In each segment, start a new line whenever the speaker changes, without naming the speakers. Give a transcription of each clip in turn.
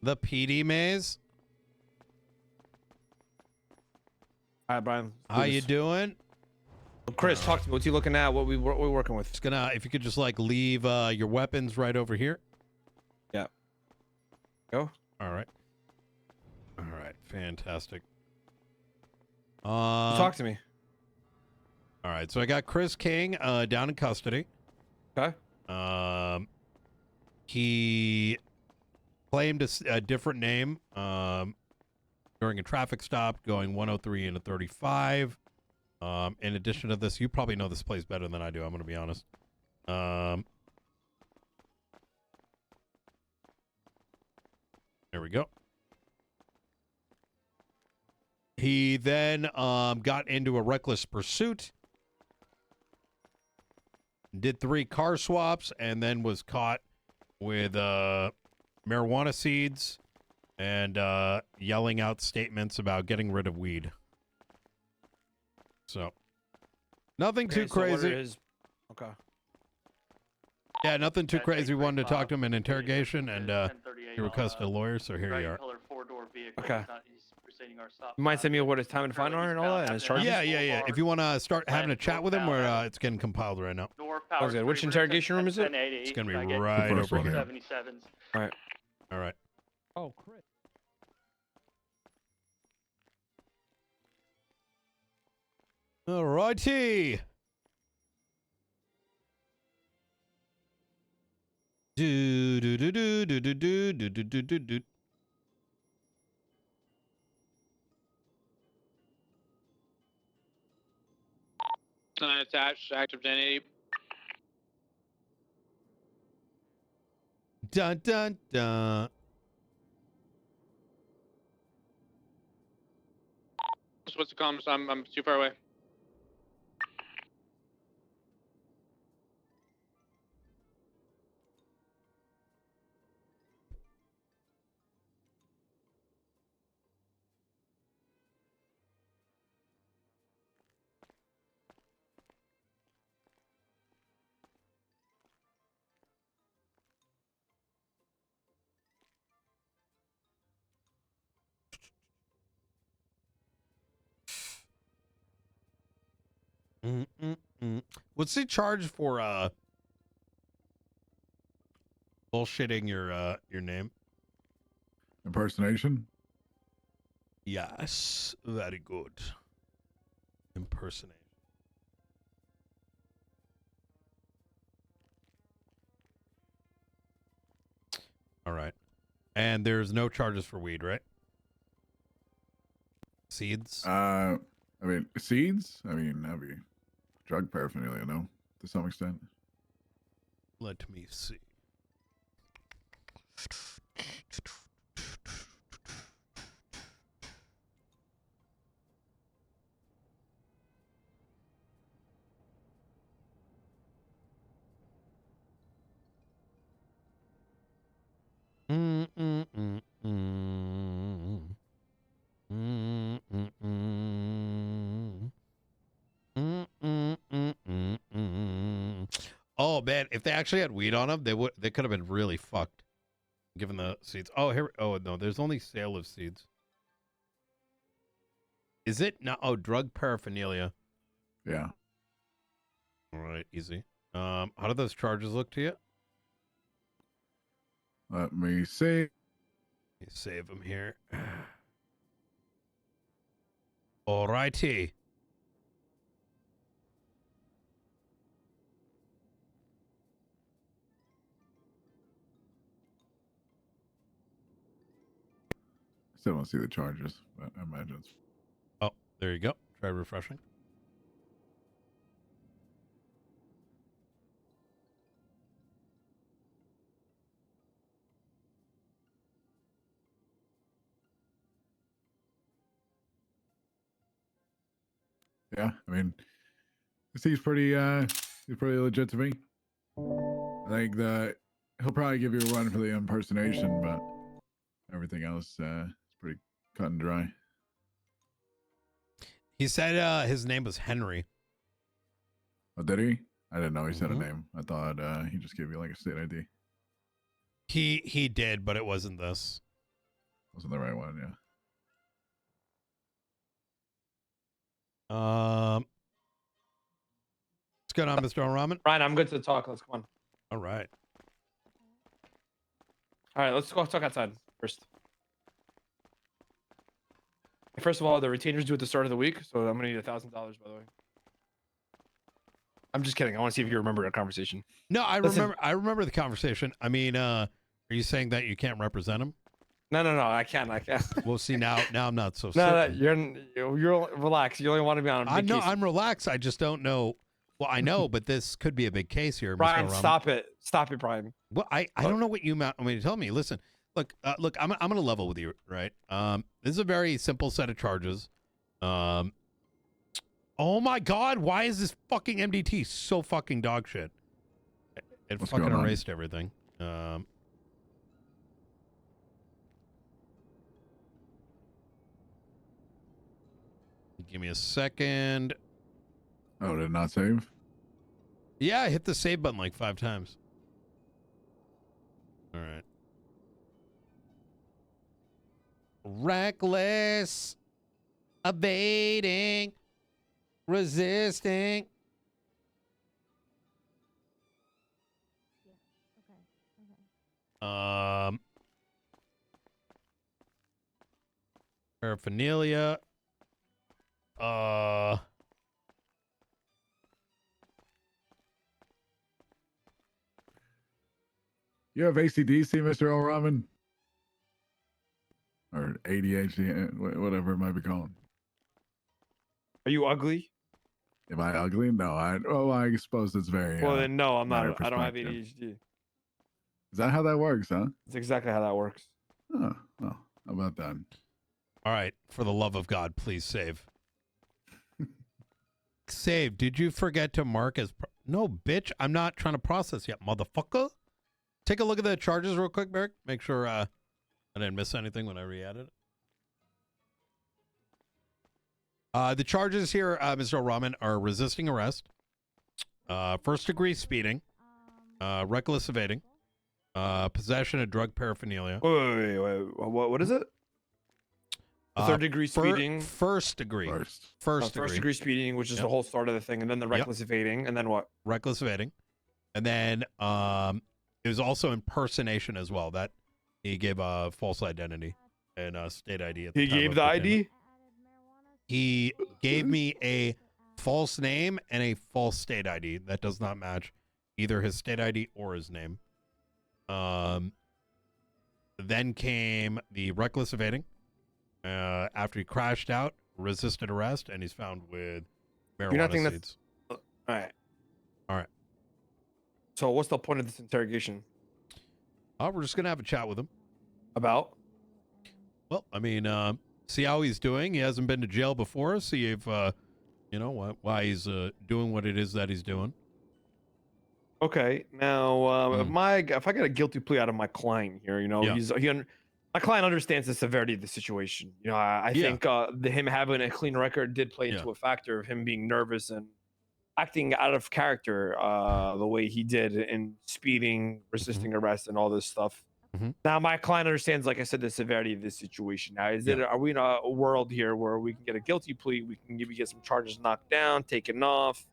The PD maze.
All right, Brian.
How you doing?
Chris, talk to me. What's he looking at? What we working with?
Just gonna, if you could just like leave your weapons right over here.
Yeah. Go.
All right. All right. Fantastic.
Talk to me.
All right. So I got Chris King down in custody.
Okay.
He claimed a different name during a traffic stop going 103 into 35. In addition to this, you probably know this place better than I do. I'm going to be honest. There we go. He then got into a reckless pursuit, did 3 car swaps, and then was caught with marijuana seeds and yelling out statements about getting rid of weed. So, nothing too crazy.
Okay.
Yeah, nothing too crazy. We wanted to talk to him in interrogation, and he requested a lawyer, so here you are.
Okay. You mind sending me what his time and fine are and all that, and his charges?
Yeah. If you want to start having a chat with him, where it's getting compiled right now.
Okay. Which interrogation room is it?
It's gonna be right over here.
All right.
All right.
Oh, Chris.
All righty. Do do do do do do do do do do do.
Attached, active 1080.
Dun dun dun.
What's the comms? I'm too far away.
What's the charge for bullshitting your name?
Impersonation?
Yes, very good. Impersonation. All right. And there's no charges for weed, right? Seeds?
I mean, seeds? I mean, that'd be drug paraphernalia, no? To some extent.
Let me see. Oh man, if they actually had weed on them, they could have been really fucked, given the seeds. Oh here, oh no, there's only sale of seeds. Is it no? Oh, drug paraphernalia.
Yeah.
All right, easy. How do those charges look to you?
Let me see.
Let me save them here. All righty.
Still don't see the charges, but I imagine it's...
Oh, there you go. Try refreshing.
Yeah, I mean, it seems pretty legit to me. I think that he'll probably give you a run for the impersonation, but everything else is pretty cut and dry.
He said his name was Henry.
Oh, did he? I didn't know he said a name. I thought he just gave you like a state ID.
He did, but it wasn't this.
Wasn't the right one, yeah.
What's going on, Mr. O'Rahman?
Ryan, I'm good to talk. Let's come on.
All right.
All right, let's go talk outside first. First of all, the retainers due at the start of the week, so I'm gonna need $1,000. By the way, I'm just kidding. I want to see if you remember our conversation.
No, I
Listen.
remember. I remember the conversation. I mean, are you saying that you can't represent him?
No, I can't.
We'll see now. Now I'm not so
No,
certain.
you're relaxed. You only want to be on a
I
big
know
case.
I'm relaxed. I just don't know. Well, I know, but this could be a big case here, Mr.
Brian,
O'Rahman.
stop it, Brian.
Well, I don't know what you want me to tell me. Listen, look, I'm gonna level with you, right? This is a very simple set of charges. Oh my God, why is this fucking MDT so fucking dog shit? It
What's
fucking
going on?
erased everything. Give me a second.
Oh, did it not save?
Yeah, I hit the save button like 5 times. All right. Reckless, evading, resisting. Paraphernalia.
You have ACDC, Mr. O'Rahman? Or ADHD, whatever it might be called.
Are you ugly?
Am I ugly? No, I suppose it's very.
Well, then no, I'm
matter
not.
of
I don't have
perspective.
ADHD.
Is that how that works, huh?
That's exactly how that works.
Oh, well, how about that?
All right, for the love of God, please save. Save. Did you forget to mark as... No, bitch, I'm not trying to process yet, motherfucker. Take a look at the charges real quick, Merrick. Make sure I didn't miss anything when I re-added it. The charges here, Mr. O'Rahman, are resisting arrest, first-degree speeding, reckless evading, possession of drug paraphernalia.
Wait. What is it? Third degree speeding.
First degree.
First degree speeding, which is the whole start of the thing, and then the reckless evading, and then what?
Reckless evading, and then it was also impersonation as well. That he gave a false identity and state ID. At the
He
time
gave
of
the
payment.
ID.
He gave me a false name and a false state ID that does not match either his state ID or his name. Then came the reckless evading. After he crashed out, resisted arrest, and he's found with marijuana seeds.
All right. So what's the point of this interrogation?
We're just gonna have a chat with him.
About?
Well, I mean, see how he's doing. He hasn't been to jail before. See if you know why he's doing what it is that he's doing.
Okay. Now, if I get a guilty plea out of my client here, you know, my client understands the severity of the situation. You know, I think him having a clean record did play into a factor of him being nervous and acting out of character the way he did in speeding, resisting arrest, and all this stuff. Now, my client understands, like I said, the severity of this situation. Now, are we in a world here where we can get a guilty plea, we can maybe get some charges knocked down, taken off,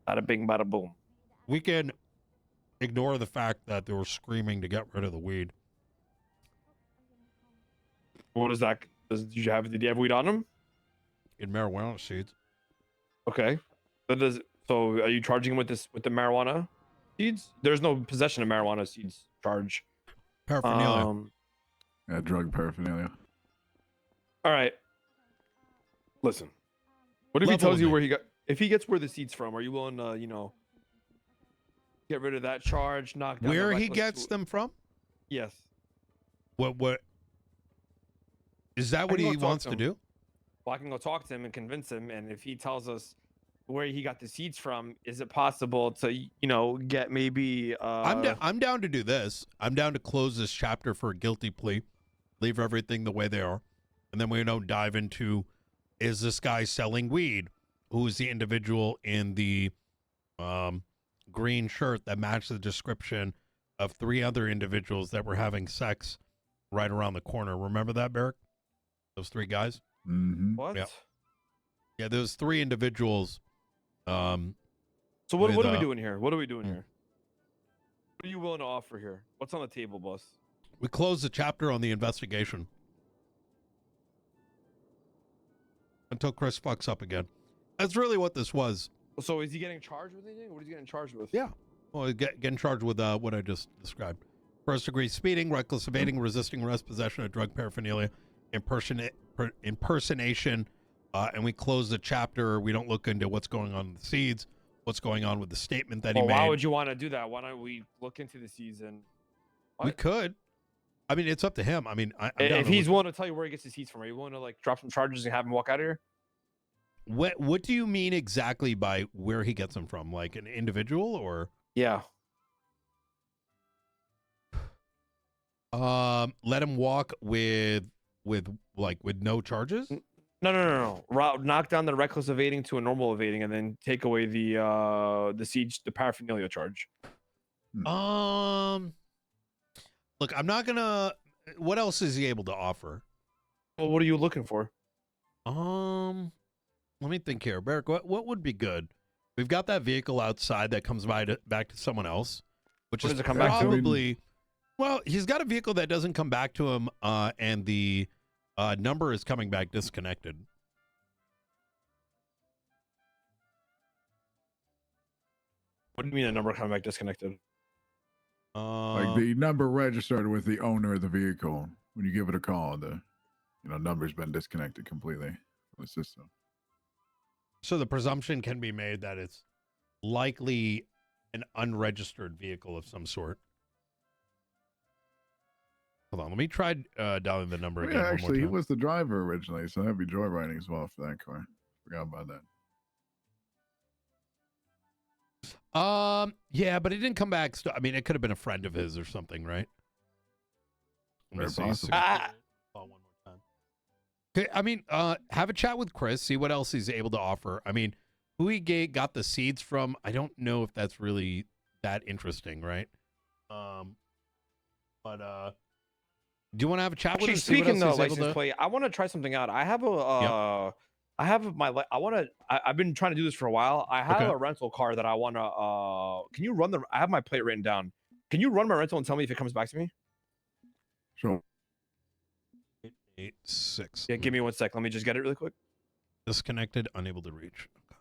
bada bing, bada boom?
We can ignore the fact that they were screaming to get rid of the weed.
What is that? Did you have weed on him?
In marijuana seeds.
Okay. So are you charging him with the marijuana seeds? There's no possession of marijuana seeds charge.
Paraphernalia.
Yeah, drug paraphernalia.
All right. Listen. What if he tells you where he got? If he gets where the seeds from, are you willing to, get rid of that charge, knock down
where he gets them from?
Yes.
What? Is that what he wants to do?
Well, I can go talk to him and convince him, and if he tells us where he got the seeds from, is it possible to, get maybe?
I'm down to do this. I'm down to close this chapter for a guilty plea, leave everything the way they are, and then we dive into: is this guy selling weed? Who is the individual in the green shirt that matched the description of 3 other individuals that were having sex right around the corner. Remember that, Barrick? Those 3 guys?
Mm-hmm.
What?
Yeah. Yeah, there's 3 individuals.
So what
with,
are we doing here? What are we doing
mm.
here? What are you willing to offer here? What's on the table, boss?
We closed the chapter on the investigation. Until Chris fucks up again. That's really what this was.
So is he getting charged with anything? What is he getting charged with?
Yeah. Well, getting charged with what I just described. First degree speeding, reckless evading, resisting arrest, possession of drug paraphernalia, impersonation, and we close the chapter. We don't look into what's going on in the seeds, what's going on with the statement that he made.
Why would you want to do that? Why don't we look into the seeds and...
We could. I mean, it's up to him. I mean, I'm down
if
to
he's
look.
willing to tell you where he gets his seeds from, are you willing to like drop some charges and have him walk out of here?
What do you mean exactly by where he gets them from? Like an individual or?
Yeah.
Let him walk with no charges?
No. Knock down the reckless evading to a normal evading, and then take away the siege, the paraphernalia charge.
Look, I'm not gonna. What else is he able to offer?
Well, what are you looking for?
Let me think here, Barrick. What would be good? We've got that vehicle outside that comes back to someone else, which
What
is
does it come back to?
probably. Well, he's got a vehicle that doesn't come back to him, and the number is coming back disconnected.
What do you mean a number coming back disconnected?
Like the number registered with the owner of the vehicle. When you give it a call, the number's been disconnected completely from the system.
So the presumption can be made that it's likely an unregistered vehicle of some sort. Hold on, let me try dialing the number again.
Yeah,
one more
actually, he
time.
was the driver originally, so that'd be joyriding as well for that car. Forgot about that.
Yeah, but it didn't come back. I mean, it could have been a friend of his or something, right? Let me
Very
see.
possible.
Call one more time. Okay, I mean, have a chat with Chris. See what else he's able to offer. I mean, who he got the seeds from, I don't know if that's really that interesting, right? But do you want to have a chat with him?
Actually,
See what
speaking
else
of
he's able
license
to-
plate, I want to try something out. I have a I've been trying to do this for a while. I have
Okay.
a rental car that I want to can you run I have my plate written down. Can you run my rental and tell me if it comes back to me?
Sure.
886.
Yeah, give me 1 sec. Let me just get it really quick.
Disconnected, unable to reach. Okay.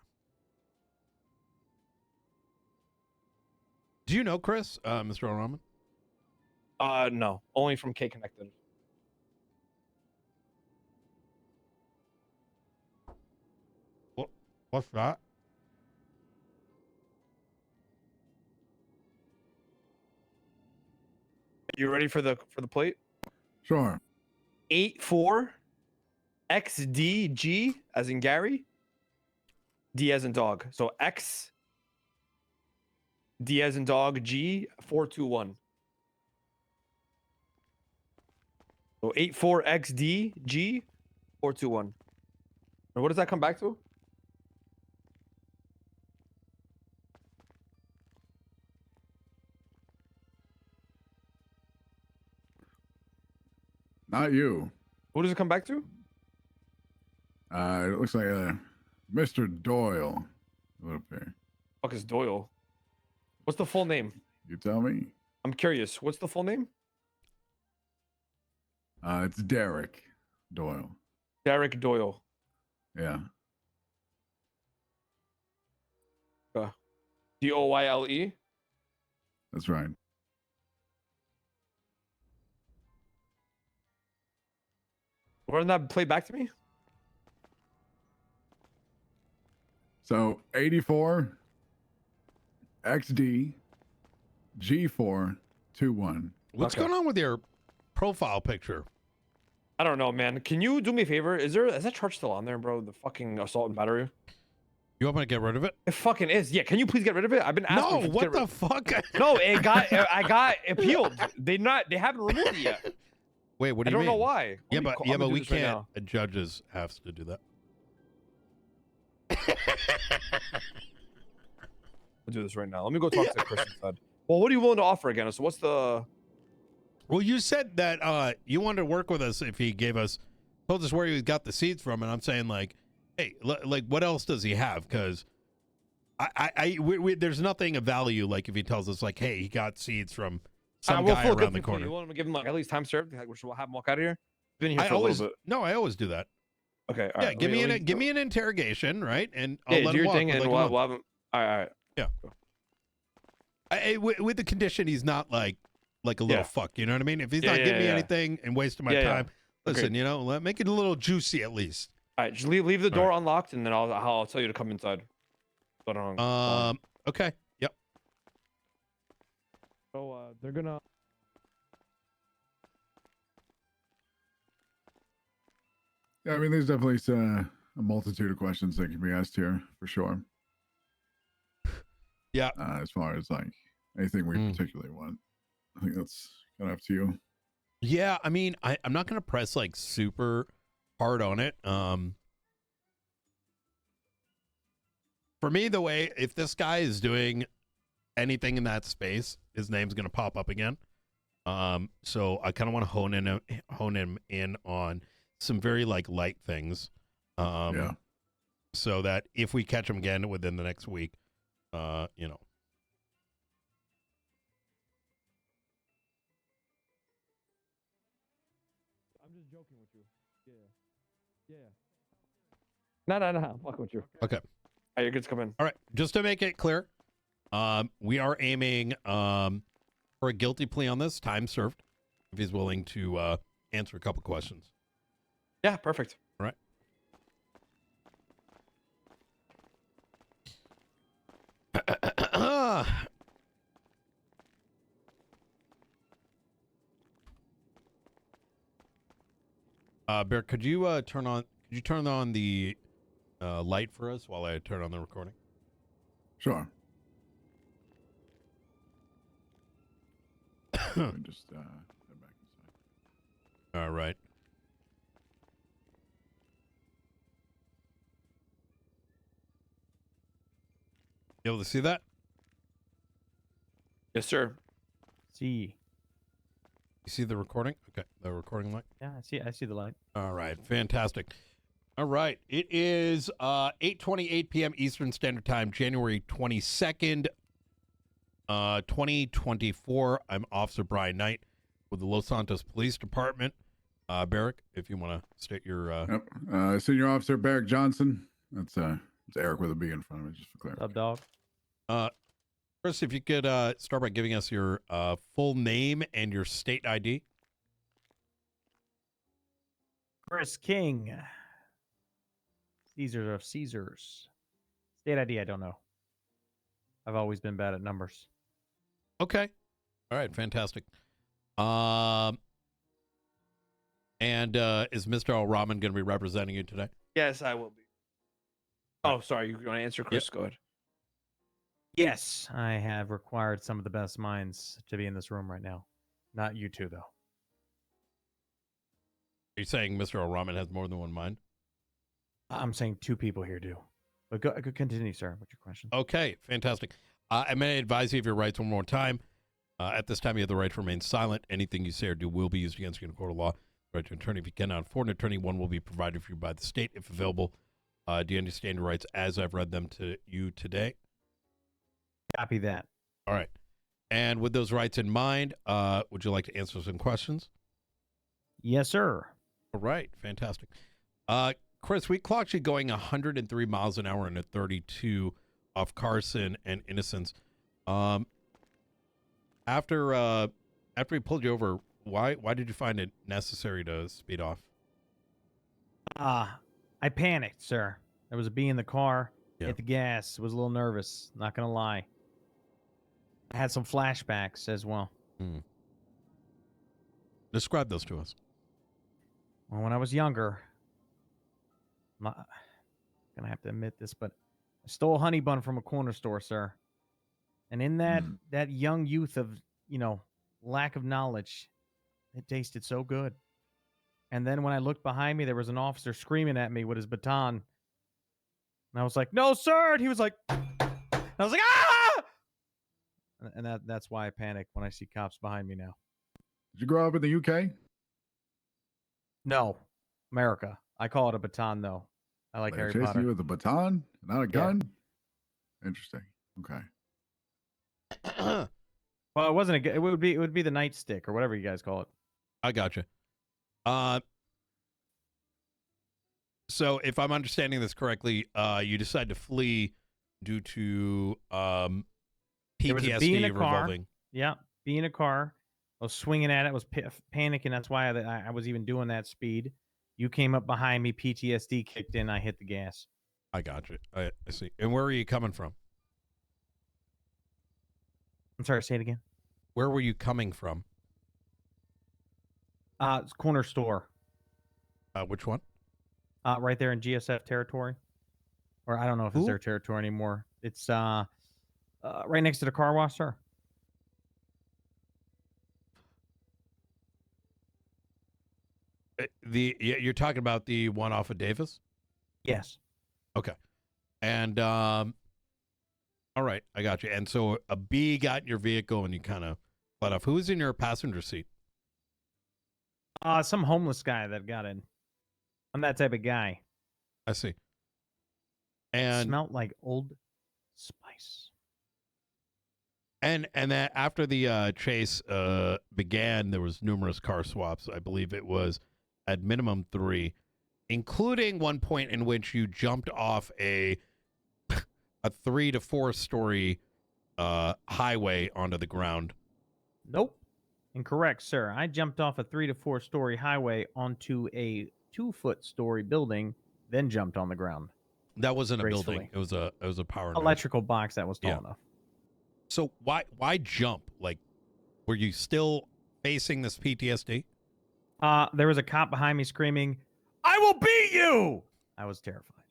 Do you know Chris, Mr. O'Rahman?
No, only from K Connected.
What's that?
You ready for the plate?
Sure.
84 XDG as in Gary, D as in dog. So X D as in dog G 421. So 84XDG 421. And what does that come back to?
Not you.
What does it come back to?
It looks like Mr. Doyle would appear.
Fuck is Doyle? What's the full name?
You tell me.
I'm curious. What's the full name?
It's Derek Doyle.
Derek Doyle.
Yeah.
DOYLE.
That's right.
Run that play back to me.
So 84 XD G421.
What's
Okay.
going on with your profile picture?
I don't know, man. Can you do me a favor? Is that charge still on there, bro? The fucking assault and battery.
You want me to get rid of it?
It fucking is. Yeah. Can you please get rid of it? I've been asking.
No,
for
what the fuck?
No, I got appealed. They haven't removed it yet.
Wait, what do
I
you
don't
mean?
know why.
Yeah,
Let me
but
call- I'm gonna do
we
this right
can't.
now.
A judges have to do that.
I'll do this right now. Let me go talk to Chris instead. Well, what are you willing to offer again? So what's the?
Well, you said that you wanted to work with us if he told us where he got the seeds from, and I'm saying like, hey, like what else does he have? Because there's nothing of value like if he tells us like, hey, he got seeds from some guy around the corner.
You want to give him like at least time served? Like, we'll have him walk out of here. Been here for a little bit.
No, I always do that.
Okay, all
yeah,
right.
give me an interrogation, right? And I'll let
do
him
your
walk
thing,
with,
and
like,
we'll have him. All right.
Yeah. With the condition, he's not like a little fuck. You know what I mean? If he's not giving me anything and wasting my time, listen, you know, make it a little juicy at least.
All right, just leave the door unlocked, and then I'll tell you to come inside.
Okay. Yep.
So they're gonna.
Yeah, I mean, there's definitely a multitude of questions that can be asked here for sure.
Yeah.
As far as like anything we particularly want, I think that's kind of up to you.
Yeah, I mean, I'm not gonna press like super hard on it. For me, the way if this guy is doing anything in that space, his name's gonna pop up again. So I kind of want to hone him in on some very like light things.
Yeah.
So that if we catch him again within the next week, you know.
I'm just joking with you. Yeah. No. I'm fucking with you.
Okay.
All right, you're good to come in.
All right. Just to make it clear, we are aiming for a guilty plea on this, time served, if he's willing to answer a couple questions.
Yeah, perfect.
All right. Bear, could you turn on the light for us while I turn on the recording?
Sure. Let me just head back inside.
All right. You able to see that?
Yes, sir.
See.
You see the recording? Okay, the recording light.
Yeah, I see the light.
All right, fantastic. All right, it is 8:28 p.m. Eastern Standard Time, January 22nd, 2024. I'm Officer Brian Knight with the Los Santos Police Department. Barrick, if you want to state your...
Yep. Senior Officer Barrick Johnson. That's it's Eric with a B in front of it, just for clarity.
Up, dog.
Chris, if you could start by giving us your full name and your state ID.
Chris King. Caesar of Caesars. State ID, I don't know. I've always been bad at numbers.
Okay. All right, fantastic. And is Mr. Al-Rahman going to be representing you today?
Yes, I will be. Oh, sorry. You want to answer, Chris?
Yep.
Go ahead.
Yes, I have required some of the best minds to be in this room right now. Not you two, though.
Are you saying Mr. Al-Rahman has more than one mind?
I'm saying two people here do. But go continue, sir. What's your question?
Okay, fantastic. I'm going to advise you of your rights one more time. At this time, you have the right to remain silent. Anything you say or do will be used against you in a court of law. Right to an attorney. If you cannot afford an attorney, one will be provided for you by the state if available. Do you understand your rights as I've read them to you today?
Copy that.
All right. And with those rights in mind, would you like to answer some questions?
Yes, sir.
All right. Fantastic. Chris, we clocked you going 103 miles an hour in a 32 off Carson and Innocence. After we pulled you over, why did you find it necessary to speed off?
I panicked, sir. There was a bee in the car.
Yeah.
Hit the gas. Was a little nervous. Not gonna lie. I had some flashbacks as well.
Describe those to us.
Well, when I was younger, I'm gonna have to admit this, but I stole a honey bun from a corner store, sir. And in that young youth of, lack of knowledge, it tasted so good. And then when I looked behind me, there was an officer screaming at me with his baton. And I was like, "No, sir!" And he was like, and I was like, "Ah!" And that's why I panic when I see cops behind me now.
Did you grow up in the UK?
No, America. I call it a baton, though. I like
They're
Harry
chasing
Potter.
you with a baton, not a gun. Interesting. Okay.
Well, it wasn't a. It would be the nightstick or whatever you guys call it.
I gotcha. So if I'm understanding this correctly, you decide to flee due to
There was a bee in
PTSD
a car.
revolving.
Yeah, be in a car. I was swinging at it. I was panicking. That's why I was even doing that speed. You came up behind me. PTSD kicked in. I hit the gas.
I gotcha. I see. And where are you coming from?
I'm sorry. Say it again.
Where were you coming from?
It's corner store.
Which one?
Right there in GSF territory, or I don't know if it's
Who?
their territory anymore. It's right next to the car wash, sir.
You're talking about the one off of Davis?
Yes.
Okay. And all right, I got you. And so a bee got in your vehicle and you kind of let off. Who was in your passenger seat?
Some homeless guy that got in. I'm that type of guy.
I see. And
Smelled like Old Spice.
and that after the chase began, there was numerous car swaps. I believe it was at minimum 3, including one point in which you jumped off a 3 to 4 story highway onto the ground.
Nope. Incorrect, sir. I jumped off a 3 to 4 story highway onto a 2-foot story building, then jumped on the ground.
That wasn't a building.
Gracefully.
It was a power node.
Electrical box that was tall
Yeah.
enough.
So why jump? Like, were you still facing this PTSD?
There was a cop behind me screaming, "I will beat you!" I was terrified.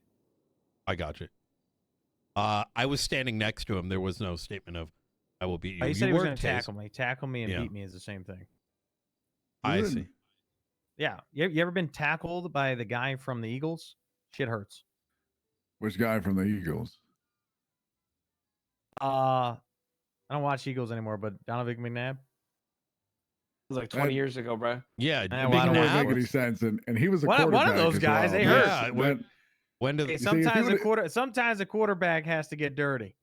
I got you. I was standing next to him. There was no statement of "I will beat you."
He said he was
were
going to tackle me. Tackle me and
Yeah.
beat me is the same thing.
I
Good.
see.
Yeah. You ever been tackled by the guy from the Eagles? Shit hurts.
Which guy from the Eagles?
I don't watch Eagles anymore, but Donovan McNabb.
It was like 20 years ago, bro.
Yeah,
I
Big
don't
That
watch
doesn't make
Nab.
any sense. And he was a
One of
quarterback
those
as
guys,
well.
they
hurt.
That-
When did
Hey,
see, if he
sometimes a quarterback has to get dirty.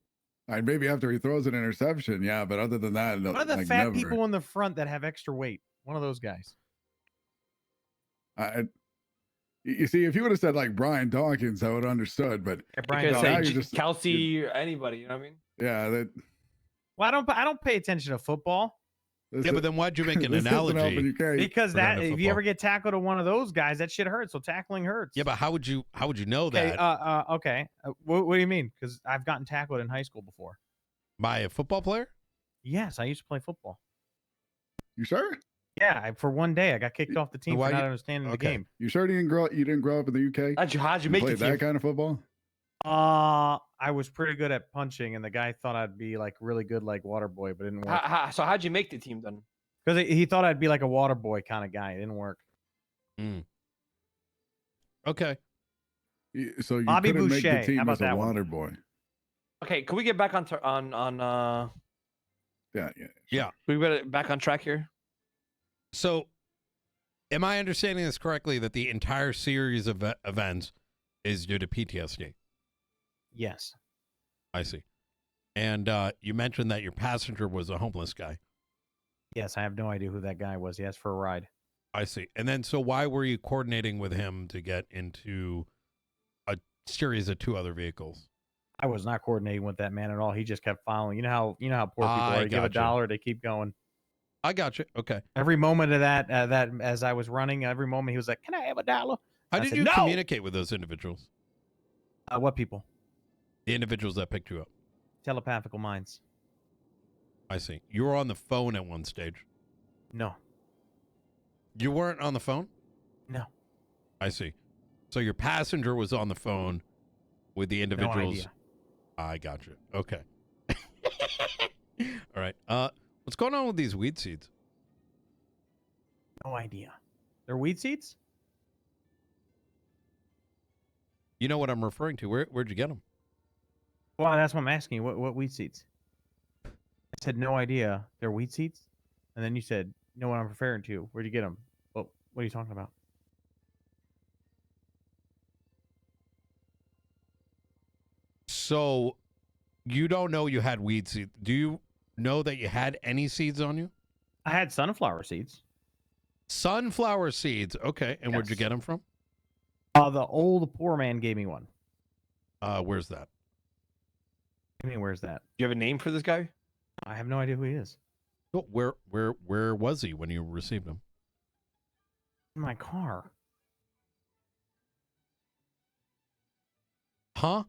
maybe after he throws an interception, yeah. But other than that,
One of the
like,
fat
never.
people in the front that have extra weight. One of those guys.
You see, if you would have said like Brian Dawkins, I would have understood. But
Yeah,
You
Brian
could
Dawkins.
now
say
you're just-
Kelsey or anybody, you know what I mean?
yeah, that.
Well, I don't pay attention to football
This
Yeah,
is-
but then why'd you make an
this isn't helping
analogy?
you, Kate.
because
We're down
that
to
if you
football.
ever get tackled to one of those guys, that shit hurts. So tackling hurts.
Yeah, but how would you know
okay.
that
Okay. What do you mean? Because I've gotten tackled in high school before.
by a football player?
Yes, I used to play football.
You sure?
Yeah, for one day I got kicked off the team
why
for not
you-
understanding the
okay.
game.
You sure you didn't grow up in the UK?
How'd you
and
make
play
the team?
that kind of football?
I was pretty good at punching, and the guy thought I'd be like really good, like water boy, but it didn't work.
So how'd you make the team then?
Because he thought I'd be like a water boy kind of guy. It didn't work.
Okay.
So you
Bobby
couldn't make
Boucher,
the team
how about
as a
that one?
water boy.
Okay, can we get back on
Yeah.
Yeah.
can we get back on track here?
So, am I understanding this correctly that the entire series of events is due to PTSD?
Yes.
I see. And you mentioned that your passenger was a homeless guy.
Yes, I have no idea who that guy was. He asked for a ride.
I see. And then, so why were you coordinating with him to get into a series of 2 other vehicles?
I was not coordinating with that man at all. He just kept following. You know how poor people
I
are. You give a
gotcha.
dollar, they keep going.
I got you. Okay.
Every moment of that as I was running, every moment he was like, "Can I have a dollar?"
How
I
did
said,
you
"No!"
communicate with those individuals?
What people?
The individuals that picked you up.
Telepathical minds.
I see. You were on the phone at one stage.
No.
You weren't on the phone?
No.
I see. So your passenger was on the phone with the
No
individuals.
idea.
I got you. Okay. All right. What's going on with these weed seeds?
No idea. They're weed seeds?
You know what I'm referring to. Where'd you get them?
Well, that's what I'm asking you. What weed seeds? I said no idea. They're weed seeds? And then you said You know what I'm referring to? Where'd you get them? What are you talking about?
So you don't know you had weed seeds. Do you know that you had any seeds on you?
I had sunflower seeds.
Sunflower seeds. Okay. And where'd you
Yes.
get them from?
The old poor man gave me one.
Where's that?
I mean, where's that?
Do you have a name for this guy?
I have no idea who he is.
Oh, where was he when you received him?
In my car.
Huh?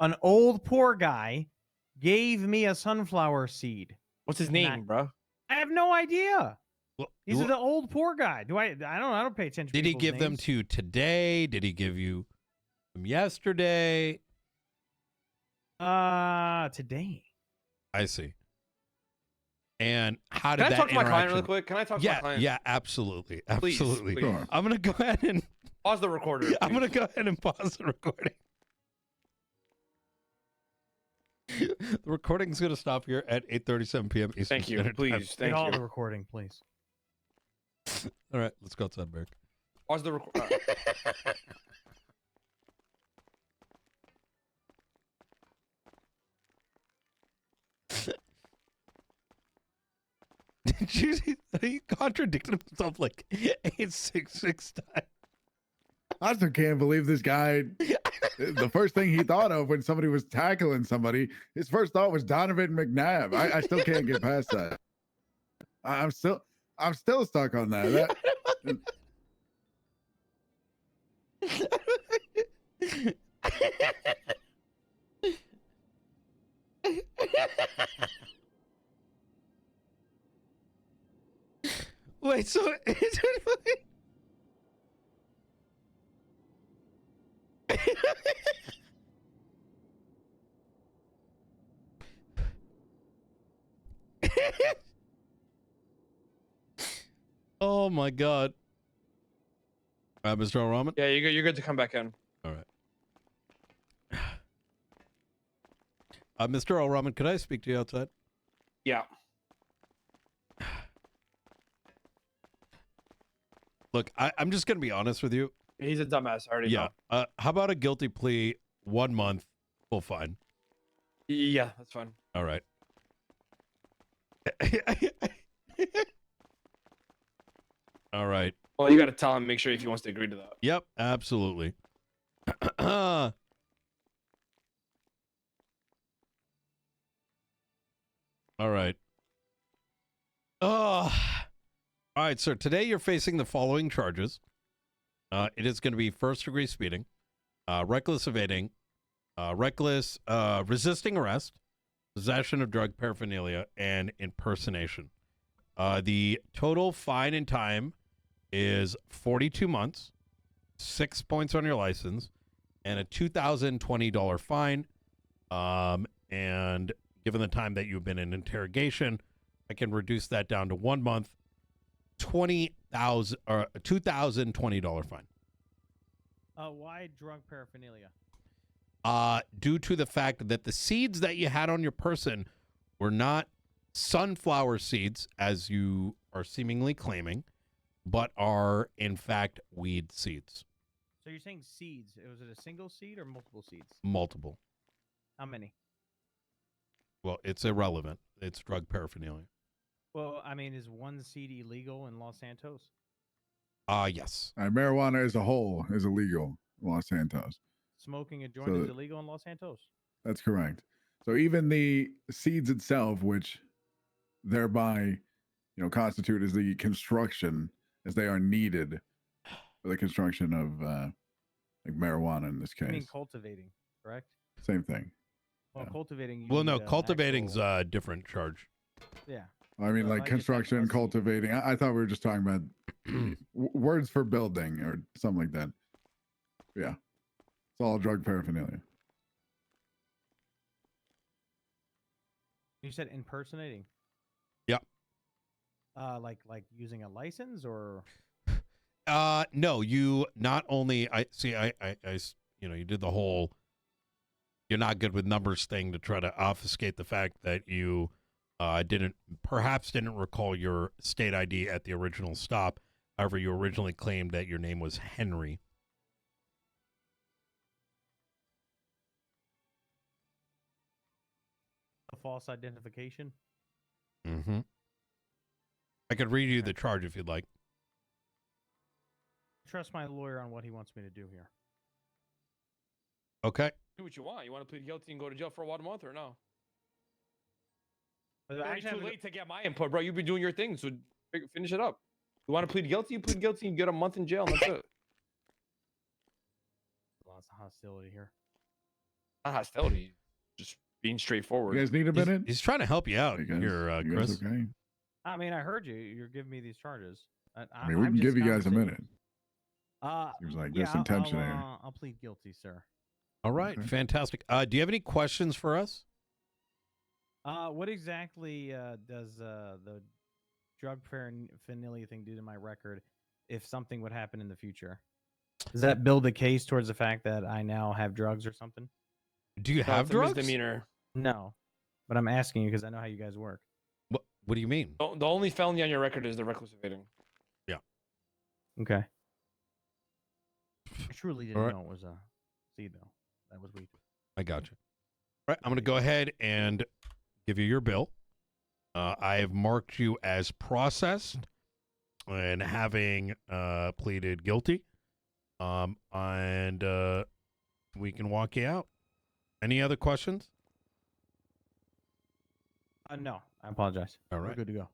An old poor guy gave me a sunflower seed.
What's his
And
name, bro?
I have no idea.
Well,
He's the old poor guy. I don't pay attention.
did
to
he give
people's
them
names.
to you today? Did he give you them yesterday?
Today.
I see. And how did
Can I
that
talk to my client
interaction-
really quick? Can I talk to my
Yeah,
client?
yeah, absolutely,
Please,
absolutely.
please.
Sure.
I'm gonna go ahead and
Pause the recorder.
I'm gonna
please.
go ahead and pause the recording. The recording's gonna stop here at 8:37 p.m. Eastern
Thank you.
Standard Time.
Please.
Get
Thank
all
you.
the recording, please.
All right, let's go outside, Barrick.
Pause the recorder.
Did you see he contradicted himself like 866 times?
I still can't believe this guy. The first thing he thought of when somebody was tackling somebody, his first thought was Donovan McNabb. I still can't get past that. I'm still stuck on that.
Wait, so oh my god. Mr. O'Rahman?
Yeah, you're good to come back in.
All right. Mr. O'Rahman, could I speak to you outside?
Yeah.
Look, I'm just gonna be honest with you.
He's a dumbass. I already
Yeah.
know.
How about a guilty plea, 1 month, full fine?
Yeah, that's fine.
All right. All right.
Well, you got to tell him, make sure if he wants to agree to that.
Yep, absolutely. All right. All right, sir. Today you're facing the following charges. It is going to be first-degree speeding, reckless evading, reckless resisting arrest, possession of drug paraphernalia, and impersonation. The total fine and time is 42 months, 6 points on your license, and a $2,020 fine. And given the time that you've been in interrogation, I can reduce that down to 1 month, $20,000 or a $2,020 fine.
Why drug paraphernalia?
Due to the fact that the seeds that you had on your person were not sunflower seeds, as you are seemingly claiming, but are in fact weed seeds.
So you're saying seeds? Was it a single seed or multiple seeds?
Multiple.
How many?
Well, it's irrelevant. It's drug paraphernalia.
Well, I mean, is one seed illegal in Los Santos?
Yes.
Marijuana as a whole is illegal in Los Santos.
Smoking a joint
So-
is illegal in Los Santos.
That's correct. So even the seeds itself, which thereby, constitute as the construction, as they are needed for the construction of like marijuana in this
I mean,
case.
cultivating, correct?
Same thing.
Well,
Yeah.
cultivating. You
Well, no,
need an
cultivating's
actual-
a different charge.
Yeah.
I mean,
So
like
I just have
construction,
a seed.
cultivating. I thought we were just talking about words for building or something like that. Yeah. It's all drug paraphernalia.
You said impersonating.
Yep.
Like using a license or
No, you not only you did the whole you're not good with numbers thing to try to obfuscate the fact that you Perhaps didn't recall your state ID at the original stop. However, you originally claimed that your name was Henry.
A false identification.
Mm-hmm. I could read you the charge if you'd like.
Trust my lawyer on what he wants me to do here.
Okay.
Do what you want. You want to plead guilty and go to jail for 1 month or no? It's
Actually,
too late to get my input, bro. You've been doing your thing, so finish it up. You want to plead guilty? You plead guilty and get a month in jail, and that's it.
Lots of hostility here.
Not hostility, just being straightforward.
You guys need a minute?
He's trying to help you out
You guys-
here,
you
Chris.
guys okay?
I mean, I heard you. You're giving me these charges.
I mean, we can give you guys a minute.
Uh,
Seems like
yeah,
there's some tension there.
I'll plead guilty, sir.
All right,
Okay.
fantastic. Do you have any questions for us?
What exactly does the drug paraphernalia thing do to my record if something would happen in the future? Does that build a case towards the fact that I now have drugs or something?
Do you
No,
have
it's a
drugs?
misdemeanor.
No, but I'm asking you because I know how you guys work.
What do you mean?
The only felony on your record is the reckless evading.
Okay. I truly didn't
Alright.
know it was a C though. That was weak.
I got you. All right, I'm going to go ahead and give you your bill. I have marked you as processed and having pleaded guilty. And we can walk you out. Any other questions?
No, I apologize.
All
We're
right.
good to go.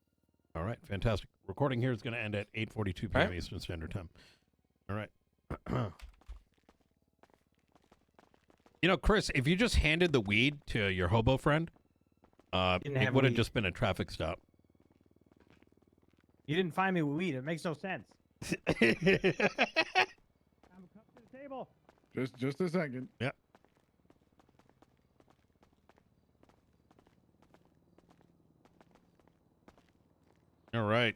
All right, fantastic. Recording here is going to end at 8:42 p.m.
All right.
Eastern Standard Time. All right. You know, Chris, if you just handed the weed to your hobo friend,
Didn't
it
have
would have
weed.
just been a traffic stop.
You didn't find me with weed. It makes no sense. I'm coming to the table.
Just a second.
All right.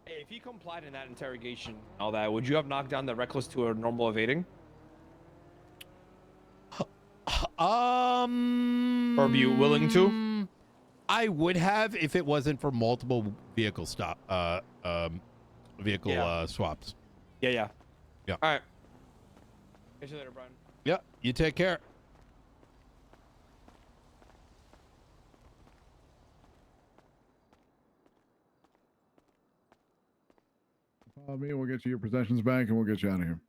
Hey, if he complied in that interrogation, and all that, would you have knocked down the reckless to a normal evading? Or be you willing to?
I would have if it wasn't for multiple vehicle
Yeah.
swaps.
Yeah.
Yeah.
All right. Catch you later, Brian.
Yeah, you take care.
Follow me, we'll get you your possessions back, and we'll get you out of here.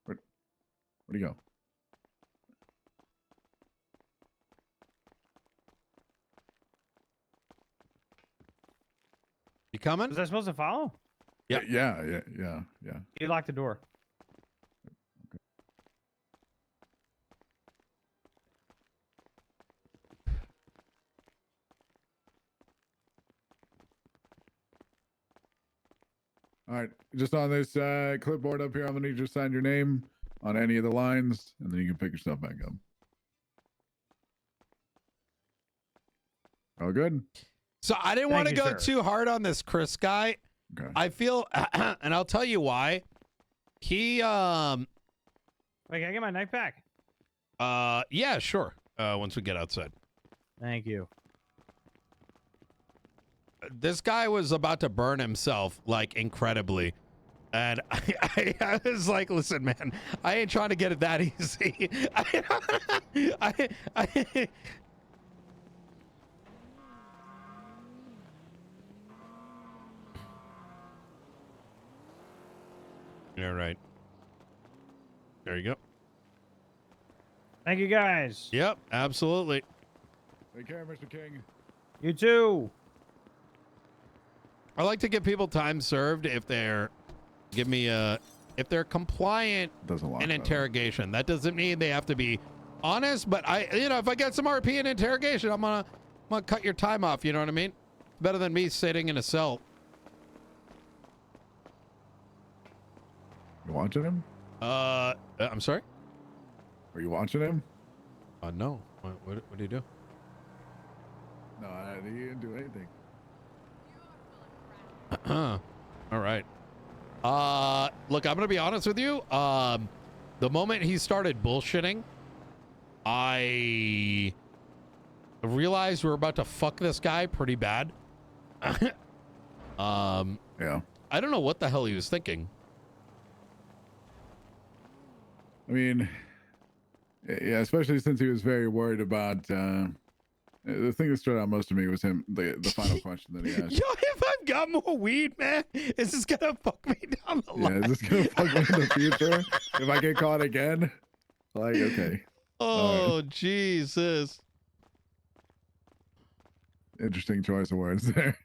Where'd he go?
You coming?
Was I supposed to follow?
Yeah.
Yeah.
You locked the door.
All right, just on this clipboard up here, I'm gonna need you to sign your name on any of the lines, and then you can pick yourself back up. All good?
So I didn't want to
Thank you,
go
sir.
too hard on this Chris guy.
Okay.
I feel, and I'll tell you why. He,
Wait, can I get my knife back?
yeah, sure. Once we get outside.
Thank you.
This guy was about to burn himself, like, incredibly. And I was like, listen, man, I ain't trying to get it that easy. All right. There you go.
Thank you, guys.
Yep, absolutely.
Take care, Mr. King.
You too.
I like to give people time served if they're if they're compliant
Doesn't lock
in
up.
interrogation. That doesn't mean they have to be honest, but if I get some RP in interrogation, I'm gonna cut your time off, you know what I mean? Better than me sitting in a cell.
You watching him?
I'm sorry?
Are you watching him?
No. What do you do?
No, he didn't do anything.
All right. Look, I'm gonna be honest with you. The moment he started bullshitting, I realized we're about to fuck this guy pretty bad.
Yeah.
I don't know what the hell he was thinking.
I mean, yeah, especially since he was very worried about the thing that stood out most to me was the final question that he asked.
Yo, if I've got more weed, man, is this gonna fuck me down the line?
Yeah, is this gonna fuck me in the future if I get caught again? Like, okay.
Oh, Jesus.
Interesting choice of words there.